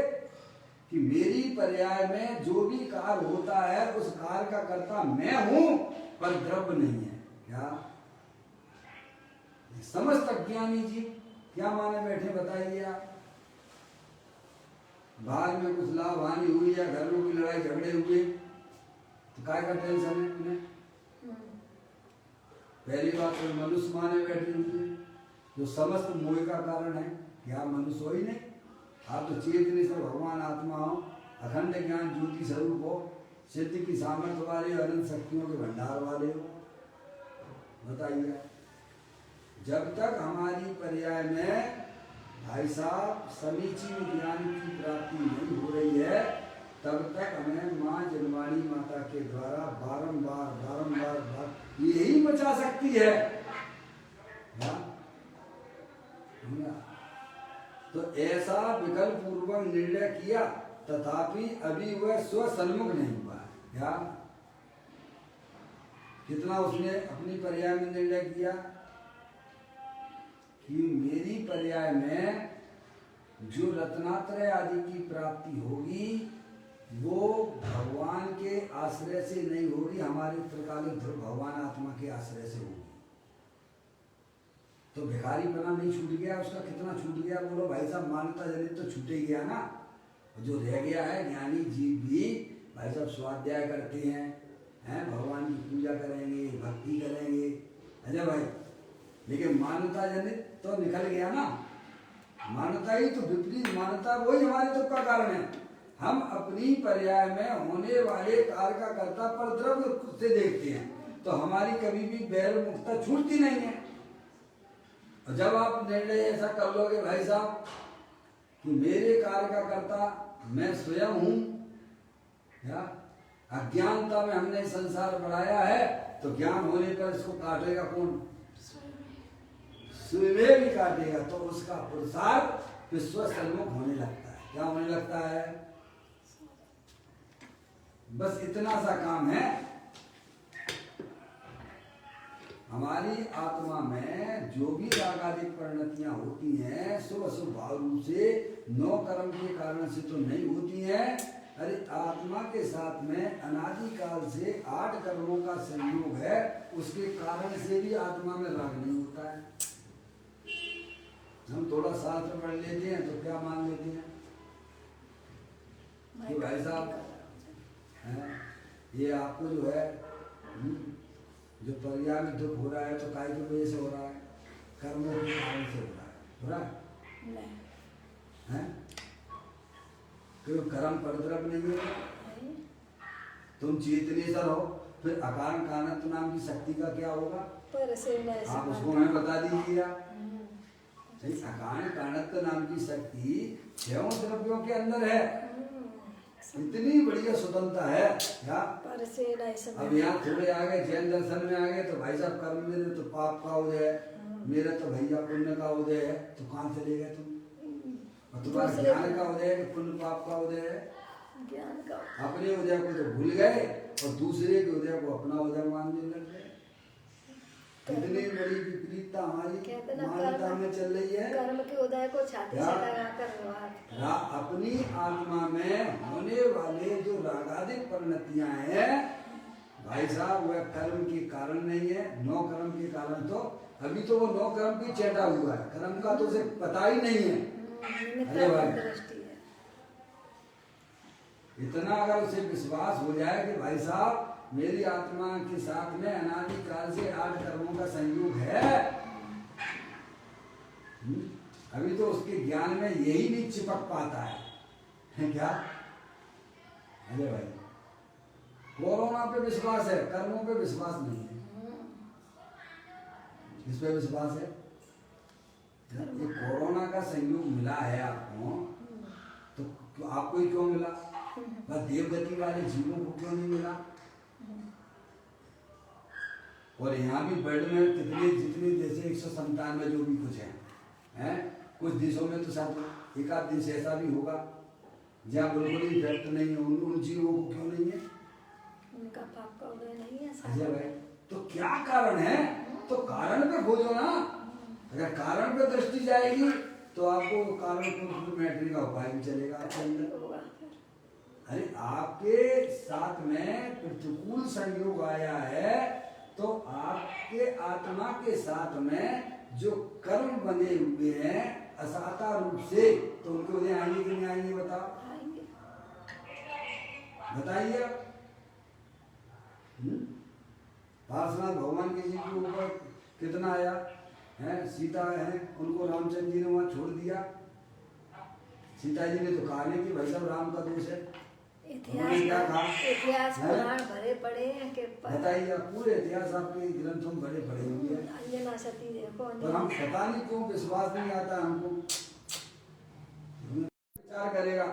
कि मेरी पर्याय में जो भी कार्य होता है उस कार्य का कर्ता मैं हूं, पर द्रव्य नहीं है। क्या समस्त अज्ञानी जी क्या माने बैठे बताइए आप। बाहर में कुछ लाभ हानि हुई या घर में कोई लड़ाई झगड़े हुए तो काय का टेंशन है उन्हें? पहली बात तो मनुष्य माने बैठे हुए जो समस्त मोह का कारण है। क्या मनुष्य हो ही नहीं? आप तो चेतने से भगवान आत्मा हो, अखंड ज्ञान ज्योति स्वरूप हो, सिद्धि की सामर्थ्य वाले हो, अनंत शक्तियों के भंडार वाले हो। बताइए, जब तक हमारी पर्याय में भाई साहब समीचीन ज्ञान की प्राप्ति नहीं हो रही है तब तक हमें माँ जन्माणी माता के द्वारा बारंबार यही बचा सकती है। तो ऐसा विकल्प पूर्वक निर्णय किया तथापि अभी वह स्वसन्मुख नहीं हुआ। क्या कितना उसने अपनी पर्याय में निर्णय किया कि मेरी पर्याय में जो रत्नात्रय आदि की प्राप्ति होगी वो भगवान के आश्रय से नहीं होगी, हमारे त्रिकालिक ध्रुव भगवान आत्मा के आश्रय से होगी। तो भिखारीपना नहीं छूट गया, उसका कितना छूट गया बोलो भाई साहब। मान्यता जनित तो छूटे गया ना। जो रह गया है ज्ञानी जीव भी भाई साहब स्वाध्याय करते हैं, भगवान की पूजा करेंगे, भक्ति करेंगे, अजय भाई, लेकिन मान्यता जनित तो निकल गया ना। मान्यता ही तो विपरीत मान्यता वही हमारे दुख का कारण है। हम अपनी पर्याय में होने वाले कार्य का कर्ता पर द्रव्य से देखते हैं तो हमारी कभी भी बैर मुक्ता छूटती नहीं है। और जब आप निर्णय ऐसा कर लोगे भाई साहब कि मेरे कार्य का कर्ता मैं स्वयं हूं, क्या अज्ञानता में हमने संसार बढ़ाया है तो ज्ञान होने पर इसको काटेगा कौन? स्वयं भी काटेगा। तो उसका पुरुषार्थ विश्व सन्मुख होने लगता है। क्या होने लगता है? बस इतना सा काम है। हमारी आत्मा में जो भी रागादिक परिणतियां होती हैं शुभ अशुभ भाव रूप से 9 कर्म के कारण से तो नहीं होती हैं। अरे आत्मा के साथ में अनादिकाल से 8 कर्मों का संयोग है, उसके कारण से भी आत्मा में राग नहीं होता है। हम थोड़ा शास्त्र पढ़ लेते हैं तो क्या मान लेते हैं कि भाई साहब हैं, ये आपको जो है जो पर्याय में दुख हो रहा है तो काय की वजह से हो रहा है, कर्मों के कारण से हो रहा है हैं? क्यों कर्म परद्रव्य नहीं है? तुम चेतनेश्वर हो, फिर अकारण कारणत्व नाम की शक्ति का क्या होगा? आप उसको हमें बता दीजिए। अकारण कारणत्व नाम की शक्ति 6 द्रव्यों के अंदर है, इतनी बढ़िया स्वतंत्रता है क्या? अब यहाँ थोड़े आ गए जैन दर्शन में आ गए तो भाई साहब कर्म मेरे तो पाप का उदय है, मेरा तो भैया पुण्य का उदय है, तो कहाँ चले गए तुम? और तुम्हारा ज्ञान का उदय है कि पुण्य पाप का उदय है? ज्ञान का अपने उदय को तो भूल गए और दूसरे के उदय को अपना उदय मानने लग गए। कितनी बड़ी विपरीतता हमारी मान्यता में चल रही है। कर्म के उदय को छाती से लगाकर अपनी आत्मा में होने वाले जो रागादिक परिणतियां हैं भाई साहब, वह कर्म के कारण नहीं है। 9 कर्म के कारण तो अभी तो वो 9 कर्म की चेटा हुआ है, कर्म का तो उसे पता ही नहीं है। अरे भाई इतना अगर उसे विश्वास हो जाए कि भाई साहब मेरी आत्मा के साथ में अनादिकाल से 8 कर्मों का संयोग है, अभी तो उसके ज्ञान में यही नहीं चिपक पाता है क्या? अरे भाई कोरोना पे विश्वास है, कर्मों पे विश्वास नहीं है। किस पे विश्वास है? ये कोरोना का संयोग मिला है आपको, तो आपको ही क्यों मिला? बस देवगति वाले जीवों को क्यों नहीं मिला? और यहाँ भी वर्ल्ड में कितने जितने जैसे 197 जो भी कुछ हैं, कुछ देशों में तो शायद एक आध देश ऐसा भी होगा जहाँ बिल्कुल ही इफेक्ट नहीं है। उन जीवों को क्यों नहीं है? उनका पाप का उदय नहीं है। अजय भाई तो क्या कारण है? तो कारण पे खोजो ना। अगर कारण पे दृष्टि जाएगी तो आपको कारण को मैट्री का उपाय भी चलेगा आपके अंदर। अरे आपके साथ में प्रतिकूल संयोग आया है तो आपके आत्मा के साथ में जो कर्म बने हुए हैं असाता रूप से, तो उनको उन्हें आएंगे कि नहीं आएंगे? बताओ, बताइए। पार्श्वनाथ भगवान के जी के ऊपर कितना आया है? सीता है, उनको रामचंद्र जी ने वहां छोड़ दिया। सीता जी ने तो कहा नहीं कि भाई साहब राम का दोष है। इतिहास पुराण भरे पड़े हैं कि बताइए, पूरे इतिहास आपके ग्रंथों में भरे पड़े हुए हैं। अंजना सती देखो, पर हम पता नहीं क्यों विश्वास नहीं आता हमको। विचार करेगा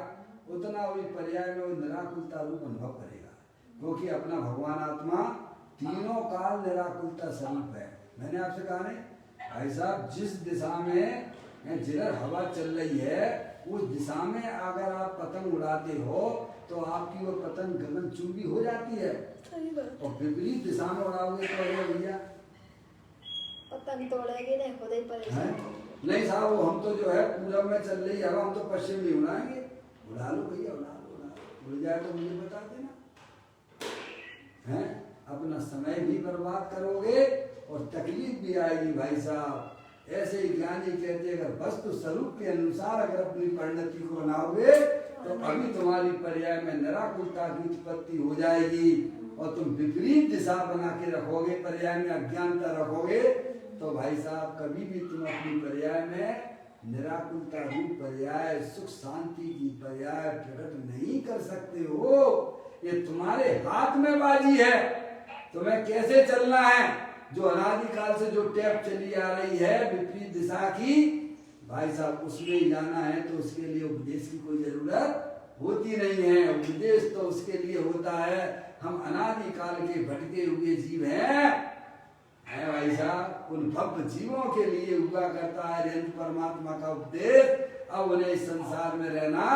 उतना वही पर्याय में वो निराकुलता रूप अनुभव करेगा, क्योंकि अपना भगवान आत्मा तीनों काल निराकुलता स्वरूप है। मैंने आपसे कहा नहीं भाई साहब, जिस दिशा में जिधर हवा चल रही है उस दिशा में अगर आप पतंग उड़ाते हो तो आपकी वो पतंग गगनचुंबी हो जाती है। और विपरीत दिशा में उड़ाओगे तो अरे भैया पतंग तोड़ेगी नहीं, खुद ही परेशान। नहीं साहब, वो हम तो जो है पूरब में चल रही हवा, हम तो पश्चिम नहीं उड़ाएंगे। उड़ा लो भैया, उड़ा लो, उड़ जाए तो मुझे बता देना। हैं अपना समय भी बर्बाद करोगे और तकलीफ भी आएगी भाई साहब। ऐसे ही ज्ञानी कहते हैं अगर वस्तु स्वरूप के अनुसार अगर अपनी परिणति को बनाओगे तो अभी तुम्हारी पर्याय में निराकुलता की उत्पत्ति हो जाएगी और तुम विपरीत दिशा बना के रखोगे, पर्याय में अज्ञानता रखोगे तो भाई साहब कभी भी तुम अपनी पर्याय में निराकुलता रूप पर्याय, सुख शांति की पर्याय प्रकट नहीं कर सकते हो। ये तुम्हारे हाथ में बाजी है, तुम्हें कैसे चलना है। जो अनादिकाल से जो टेप चली आ रही है विपरीत दिशा की, भाई साहब उसमें ही जाना है तो उसके लिए उपदेश की कोई जरूरत होती नहीं है। उपदेश तो उसके लिए होता है, हम अनादिकाल के भटके हुए जीव हैं भाई साहब, उन भक्त जीवों के लिए हुआ करता है निरंतर परमात्मा का उपदेश। अब उन्हें इस संसार में रहना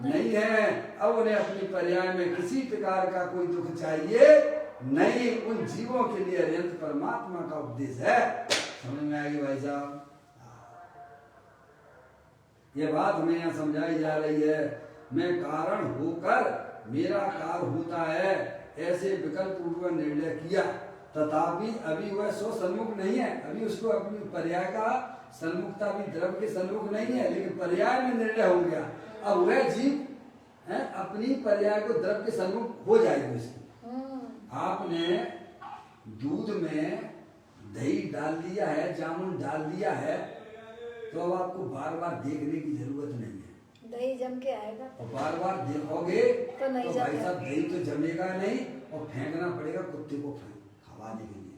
नहीं है, अब उन्हें अपनी पर्याय में किसी प्रकार का कोई दुख चाहिए नहीं उन जीवों के लिए अरिहंत परमात्मा का उपदेश है। समझ में आएगी भाई साहब? ये बात हमें यहाँ समझाई जा रही है। मैं कारण होकर मेरा कार होता है, ऐसे विकल्प पूर्वक निर्णय किया, तथापि अभी वह स्व सन्मुख नहीं है। अभी उसको अपनी पर्याय का सन्मुखता भी द्रव्य के सन्मुख नहीं है, लेकिन पर्याय में निर्णय हो गया। अब वह जीव है अपनी पर्याय को द्रव्य के सन्मुख हो जाएगी उसकी। आपने दूध में दही डाल दिया है, जामुन डाल दिया है, तो अब आपको बार बार देखने की जरूरत नहीं है। दही जम के आएगा और बार बार देखोगे तो नहीं तो भाई साहब दही तो जमेगा नहीं और फेंकना पड़ेगा कुत्ते को खवाने के लिए।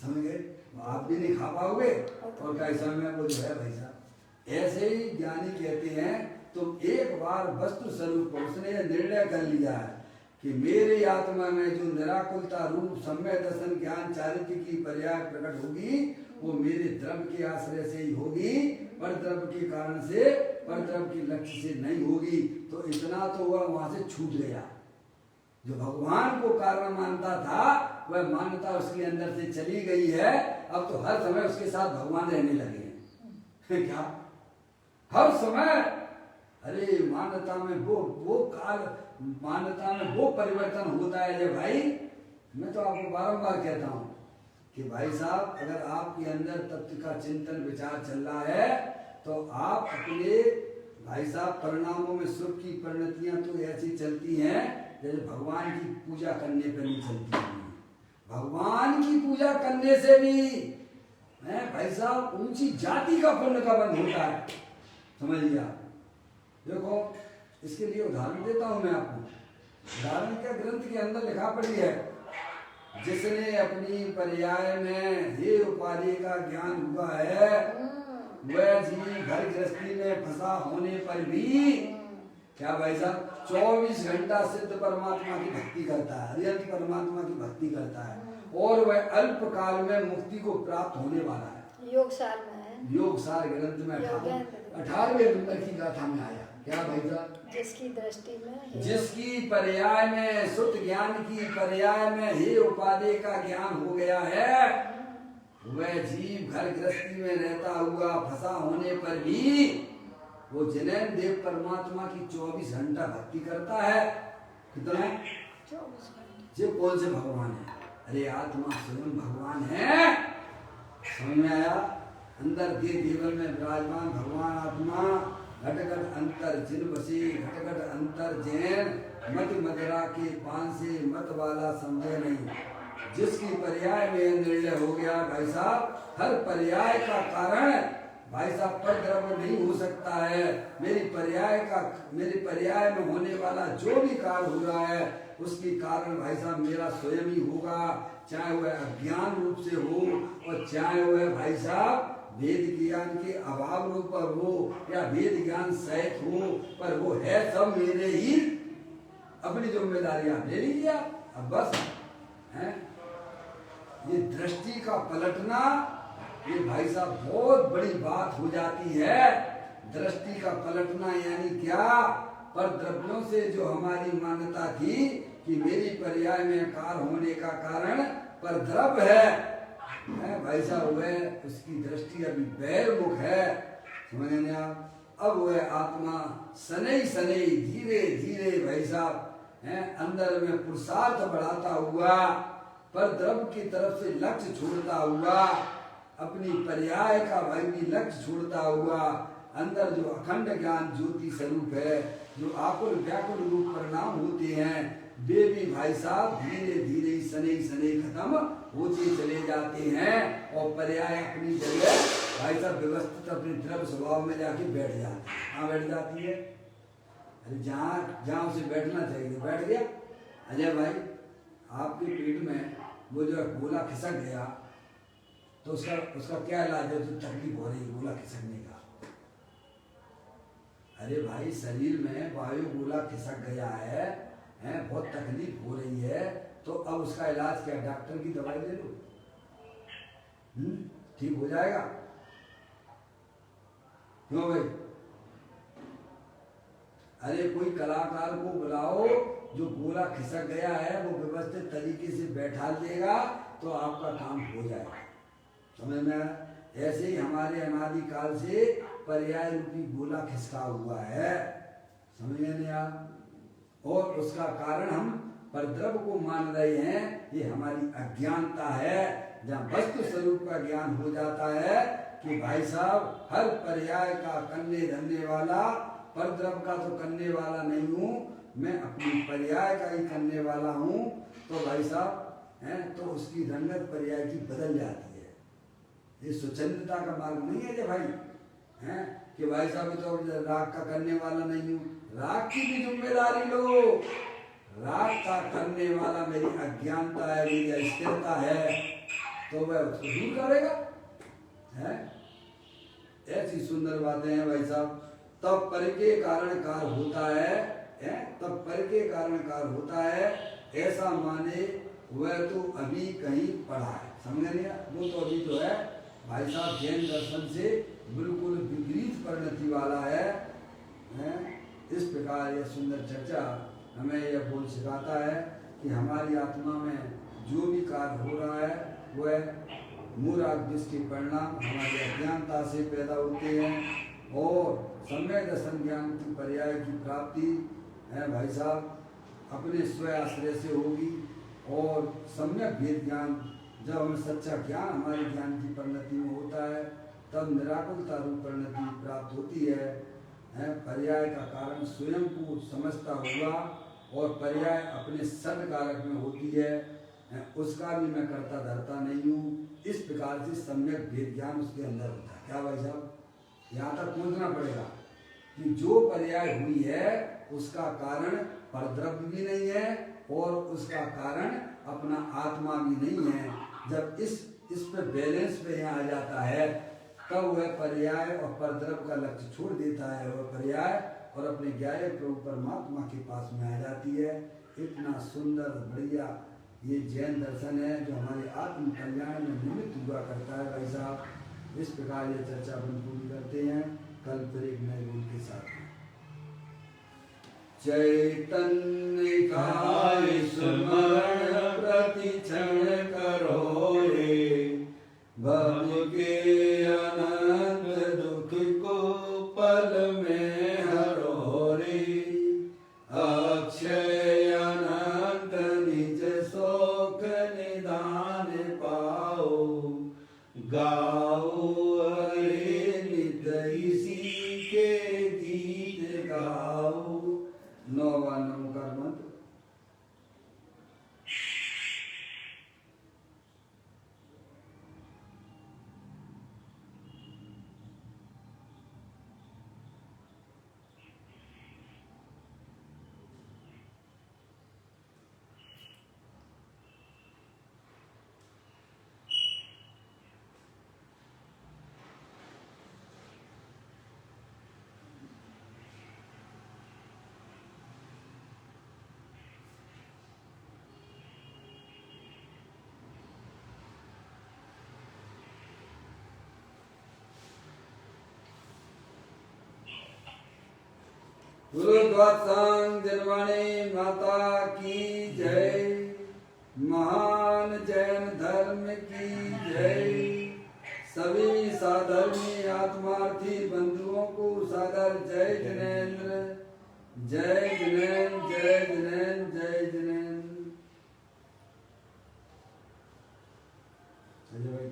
समझ गए? आप भी नहीं खा पाओगे और कैसा में वो जो है भाई साहब। ऐसे ही ज्ञानी कहते हैं तुम एक बार वस्तु स्वरूप उसने निर्णय कर लिया है कि मेरे आत्मा में जो निराकुलता रूप सम्यक दर्शन ज्ञान चारित्र्य की पर्याय प्रकट होगी वो मेरे द्रव्य के आश्रय से ही होगी, पर द्रव्य के कारण से, पर द्रव्य के लक्ष्य से नहीं होगी। तो इतना तो वह वहां से छूट गया। जो भगवान को कारण मानता था वह मान्यता उसके अंदर से चली गई है। अब तो हर समय उसके साथ भगवान रहने लगे हैं। क्या हर समय? अरे मान्यता में वो काल, मान्यता में वो परिवर्तन होता है। ये भाई मैं तो आपको बारंबार कहता हूँ कि भाई साहब अगर आपके अंदर तत्व का चिंतन विचार चल रहा है तो आप अपने भाई साहब परिणामों में सुख की परिणतियां तो ऐसी चलती हैं जैसे भगवान की पूजा करने पर नहीं चलती हैं। भगवान की पूजा करने से भी है भाई साहब ऊंची जाति का पुण्य का बंध होता है। समझ लिया? देखो इसके लिए उदाहरण देता हूं मैं आपको। उदाहरण क्या ग्रंथ के अंदर लिखा पड़ी है, जिसने अपनी पर्याय में हे उपाधि का ज्ञान हुआ है वह जीव घर गृहस्थी में फंसा होने पर भी क्या भाई साहब 24 घंटा सिद्ध परमात्मा की भक्ति करता है, अरिहंत परमात्मा की भक्ति करता है और वह अल्प काल में मुक्ति को प्राप्त होने वाला है। योगसार में है, योगसार ग्रंथ में 18वें नंबर की गाथा में आया। क्या भाई साहब? जिसकी दृष्टि में, जिसकी पर्याय में शुद्ध ज्ञान की पर्याय में हे उपाधि का ज्ञान हो गया है वह जीव घर गृहस्थी में रहता हुआ फंसा होने पर भी वो जिनेन देव परमात्मा की 24 घंटा भक्ति करता है। कितना? 24 घंटे। जो कौन से भगवान है? अरे आत्मा स्वयं भगवान है। समझ में आया? अंदर के देवल में विराजमान भगवान आत्मा घटघट अंतर जिन बसी घटघट अंतर जैन मत मदरा के पान से मत वाला समझे नहीं। जिसकी पर्याय में निर्णय हो गया भाई साहब, हर पर्याय का कारण भाई साहब पर द्रव्य नहीं हो सकता है। मेरी पर्याय में होने वाला जो भी कार्य हो रहा है उसकी कारण भाई साहब मेरा स्वयं ही होगा, चाहे वह अज्ञान रूप से हो और चाहे वह भाई साहब वेद ज्ञान के अभाव रूप पर हो या वेद ज्ञान सहित हो, पर वो है सब मेरे ही। अपनी जिम्मेदारियां ले लीजिए अब बस है। ये दृष्टि का पलटना ये भाई साहब बहुत बड़ी बात हो जाती है। दृष्टि का पलटना यानी क्या? पर द्रव्यों से जो हमारी मान्यता थी कि मेरी पर्याय में कार होने का कारण पर द्रव्य है भाई साहब, वह उसकी दृष्टि अभी बहिर्मुख है। समझे आप? अब वह आत्मा सनई सनई धीरे धीरे भाई साहब अंदर में पुरुषार्थ बढ़ाता हुआ पर द्रव्य की तरफ से लक्ष्य छोड़ता हुआ अपनी पर्याय का भाई भी लक्ष्य छोड़ता हुआ अंदर जो अखंड ज्ञान ज्योति स्वरूप है, जो आकुल व्याकुल रूप परिणाम होते हैं, वे भी भाई साहब धीरे धीरे सने खत्म होते चले जाते हैं और पर्याय अपनी जगह भाई साहब व्यवस्थित अपने द्रव्य स्वभाव में जाके बैठ जाती है। कहाँ बैठ जाती है? अरे जहाँ उसे बैठना चाहिए बैठ गया। अजय भाई आपके पेट में वो जो गोला खिसक गया तो उसका क्या इलाज है? तो तकलीफ हो रही है गोला खिसकने का। अरे भाई शरीर में वायु गोला खिसक गया है बहुत तकलीफ हो रही है, तो अब उसका इलाज क्या? डॉक्टर की दवाई ले लो, ठीक हो जाएगा। क्यों भाई? अरे कोई कलाकार को बुलाओ जो गोला खिसक गया है वो व्यवस्थित तरीके से बैठा देगा तो आपका काम हो जाएगा। समझ में? ऐसे ही हमारे अनादि काल से पर्याय रूपी गोला खिसका हुआ है, समझ नहीं आप? और उसका कारण हम परद्रव को मान रहे हैं, ये हमारी अज्ञानता है। जहाँ वस्तु स्वरूप का ज्ञान हो जाता है कि भाई साहब हर पर्याय का करने धरने वाला, परद्रव का तो करने वाला नहीं हूँ मैं, अपनी पर्याय का ही करने वाला हूँ, तो भाई साहब है तो उसकी रंगत पर्याय की बदल जाती है। ये स्वच्छंदता का मार्ग नहीं है जो भाई हैं कि भाई साहब तो राग का करने वाला नहीं हूँ, राग की भी जिम्मेदारी लो। राग का करने वाला मेरी अज्ञानता है, मेरी अस्थिरता है, तो वह उसको दूर करेगा। है ऐसी सुंदर बातें हैं भाई साहब। तब पर के कारण कार होता है, तब पर के कारण कार होता है, ऐसा माने वह तो अभी कहीं पढ़ा है। समझ लिया? वो तो अभी तो है भाई साहब जैन दर्शन से बिल्कुल विपरीत परिणति वाला है। इस प्रकार यह सुंदर चर्चा हमें यह बोल सिखाता है कि हमारी आत्मा में जो भी कार्य हो रहा है वह मूढ़ जिसके परिणाम हमारी अज्ञानता से पैदा होते हैं और सम्यक दर्शन ज्ञान की पर्याय की प्राप्ति है भाई साहब अपने स्वयं आश्रय से होगी। और सम्यक भेद ज्ञान जब हमें सच्चा ज्ञान हमारे ज्ञान की परिणति में होता है तब निराकुलता रूप परिणति प्राप्त होती है। पर्याय का कारण स्वयं को समझता हुआ और पर्याय अपने सद कारक में होती है, उसका भी मैं करता धरता नहीं हूँ। इस प्रकार से सम्यक भेद ज्ञान उसके अंदर होता है। क्या भाई साहब? यहाँ तक पहुँचना पड़ेगा कि जो पर्याय हुई है उसका कारण परद्रव्य भी नहीं है और उसका कारण अपना आत्मा भी नहीं है। जब इस पे बैलेंस पे यहाँ आ जाता है तब वह पर्याय और परद्रव्य का लक्ष्य छोड़ देता है और पर्याय और अपने ज्ञाय प्रभु परमात्मा के पास में आ जाती है। इतना सुंदर बढ़िया ये जैन दर्शन है जो हमारे आत्म कल्याण में निमित्त हुआ करता है भाई साहब। इस प्रकार ये चर्चा अपन पूरी करते हैं। कल फिर एक नए रूप के साथ चैतन्य काय स्मरण प्रति क्षण करो रे, भव के अनंत दुख को पल में हरो रे, अक्षय अनंत निज शोक निदान पाओ, गाओ हरे नित इसी के गीत गाओ। 9वां नमकार मंत्र। गुरुद्वासांग जनवाणी माता की जय, महान जैन धर्म की जय। सभी साधर्मी आत्मार्थी बंधुओं को सादर जय जिनेन्द्र, जय जिनेन्द्र, जय जिनेन्द्र, जय जिनेन्द्र। अजय भाई